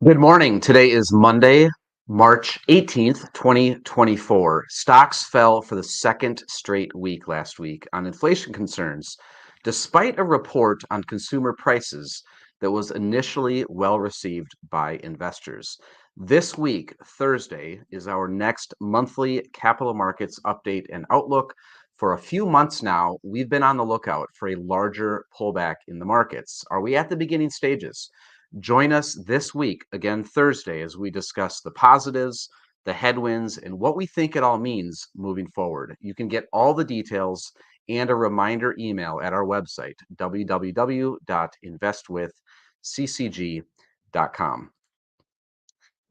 Good morning. Today is Monday, March 18th, 2024. Stocks fell for the second straight week last week on inflation concerns, despite a report on consumer prices that was initially well received by investors. This week, Thursday, is our next monthly capital markets update and outlook. For a few months now, we've been on the lookout for a larger pullback in the markets. Are we at the beginning stages? Join us this week, again Thursday, as we discuss the positives, the headwinds, and what we think it all means moving forward. You can get all the details and a reminder email at our website, www.investwithccg.com.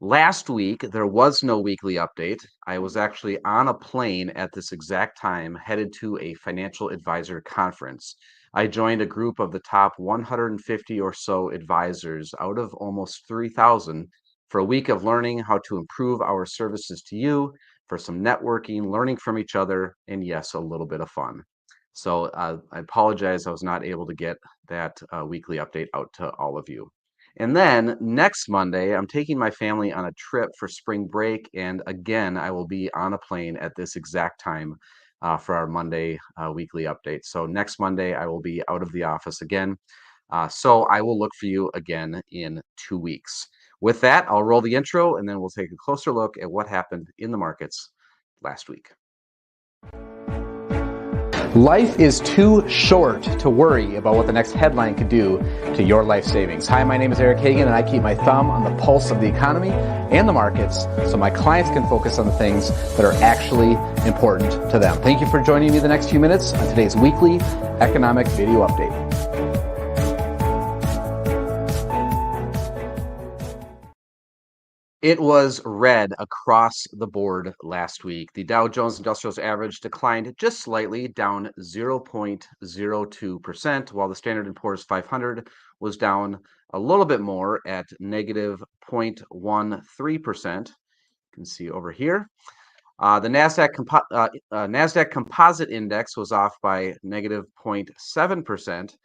Last week, there was no weekly update. I was actually on a plane at this exact time, headed to a financial advisor conference. I joined a group of the top 150 or so advisors out of almost 3,000 for a week of learning how to improve our services to you, for some networking, learning from each other, and yes, a little bit of fun. So I apologize I was not able to get that weekly update out to all of you. And then next Monday, I'm taking my family on a trip for spring break. And again, I will be on a plane at this exact time for our Monday weekly update. So next Monday, I will be out of the office again. So I will look for you again in 2 weeks. With that, I'll roll the intro and then we'll take a closer look at what happened in the markets last week. Life is too short to worry about what the next headline could do to your life savings. Hi, my name is Eric Hagan, and I keep my thumb on the pulse of the economy and the markets so my clients can focus on the things that are actually important to them. Thank you for joining me the next few minutes on today's weekly economic video update. It was red across the board last week. The Dow Jones Industrials Average declined just slightly, down 0.02%, while the Standard & Poor's 500 was down a little bit more at negative 0.13%. You can see over here. The NASDAQ Composite Index was off by negative 0.7%,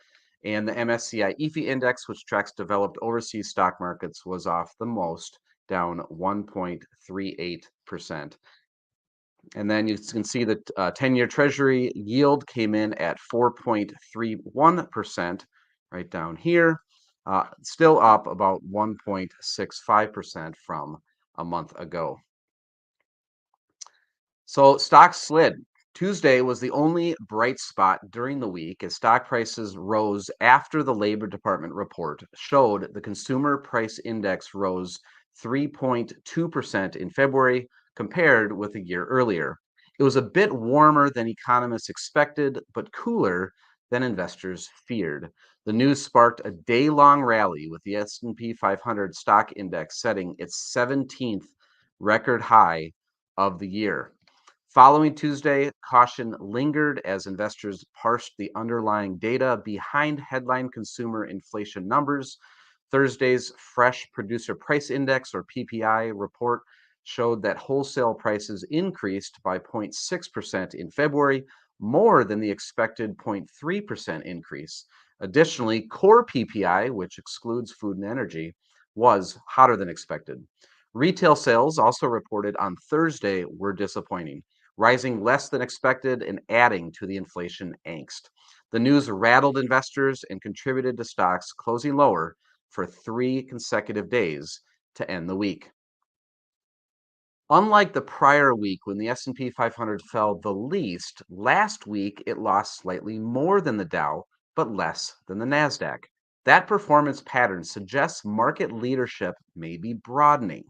and the MSCI EAFE Index, which tracks developed overseas stock markets, was off the most, down 1.38%. And then you can see that 10-year Treasury yield came in at 4.31% right down here, still up about 1.65% from a month ago. So stocks slid. Tuesday was the only bright spot during the week as stock prices rose after the Labor Department report showed the Consumer Price Index rose 3.2% in February compared with a year earlier. It was a bit warmer than economists expected, but cooler than investors feared. The news sparked a day-long rally with the S&P 500 stock index setting its 17th record high of the year. Following Tuesday, caution lingered as investors parsed the underlying data behind headline consumer inflation numbers. Thursday's Fresh Producer Price Index, or PPI, report showed that wholesale prices increased by 0.6% in February, more than the expected 0.3% increase. Additionally, core PPI, which excludes food and energy, was hotter than expected. Retail sales, also reported on Thursday, were disappointing, rising less than expected and adding to the inflation angst. The news rattled investors and contributed to stocks closing lower for 3 consecutive days to end the week. Unlike the prior week when the S&P 500 fell the least, last week it lost slightly more than the Dow, but less than the NASDAQ. That performance pattern suggests market leadership may be broadening.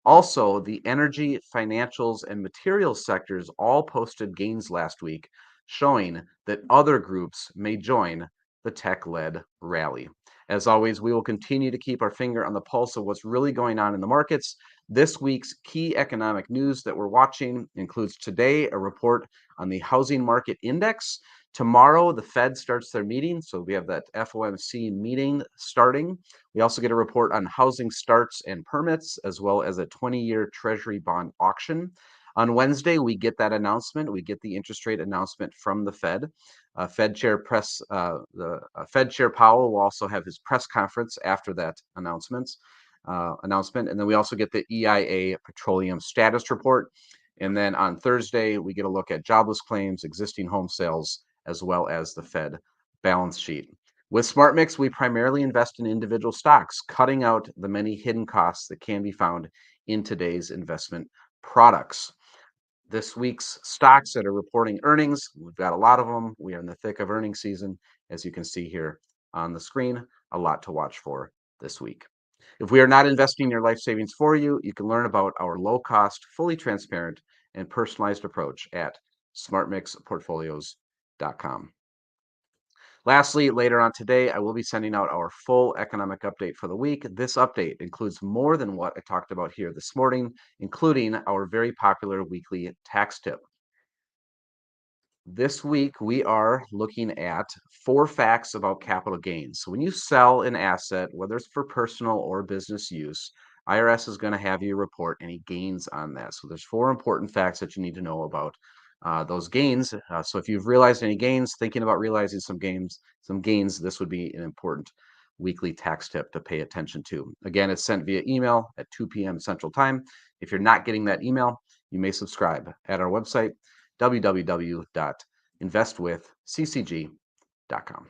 Also, the energy, financials, and materials sectors all posted gains last week, showing that other groups may join the tech-led rally. As always, we will continue to keep our finger on the pulse of what's really going on in the markets. This week's key economic news that we're watching includes today a report on the housing market index. Tomorrow, the Fed starts their meeting, so we have that FOMC meeting starting. We also get a report on housing starts and permits, as well as a 20-year Treasury bond auction. On Wednesday, we get that announcement. We get the interest rate announcement from the Fed. Fed Chair Powell will also have his press conference after that announcement. announcement. And then we also get the EIA Petroleum Status Report. And then on Thursday, we get a look at jobless claims, existing home sales, as well as the Fed balance sheet. With SmartMix, we primarily invest in individual stocks, cutting out the many hidden costs that can be found in today's investment products. This week's stocks that are reporting earnings, we've got a lot of them. We are in the thick of earnings season, as you can see here on the screen, a lot to watch for this week. If we are not investing your life savings for you, you can learn about our low-cost, fully transparent, and personalized approach at smartmixportfolios.com. Lastly, later on today, I will be sending out our full economic update for the week. This update includes more than what I talked about here this morning, including our very popular weekly tax tip. This week, we are looking at 4 facts about capital gains. So when you sell an asset, whether it's for personal or business use, IRS is going to have you report any gains on that. So there's 4 important facts that you need to know about those gains. So if you've realized any gains, thinking about realizing some gains, this would be an important weekly tax tip to pay attention to. Again, it's sent via email at 2 p.m. Central Time. If you're not getting that email, you may subscribe at our website, www.investwithccg.com.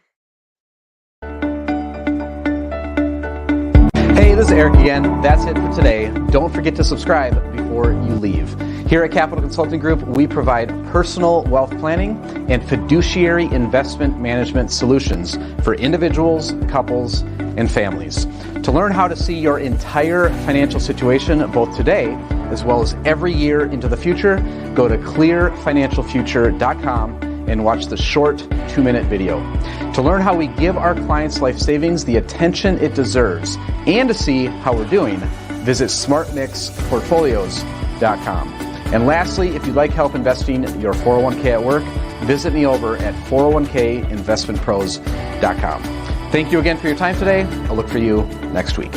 Hey, this is Eric again. That's it for today. Don't forget to subscribe before you leave. Here at Capital Consulting Group, we provide personal wealth planning and fiduciary investment management solutions for individuals, couples, and families. To learn how to see your entire financial situation, both today as well as every year into the future, go to clearfinancialfuture.com and watch the short 2-minute video. To learn how we give our clients' life savings the attention it deserves and to see how we're doing, visit smartmixportfolios.com. And lastly, if you'd like help investing your 401k at work, visit me over at 401kinvestmentpros.com. Thank you again for your time today. I'll look for you next week.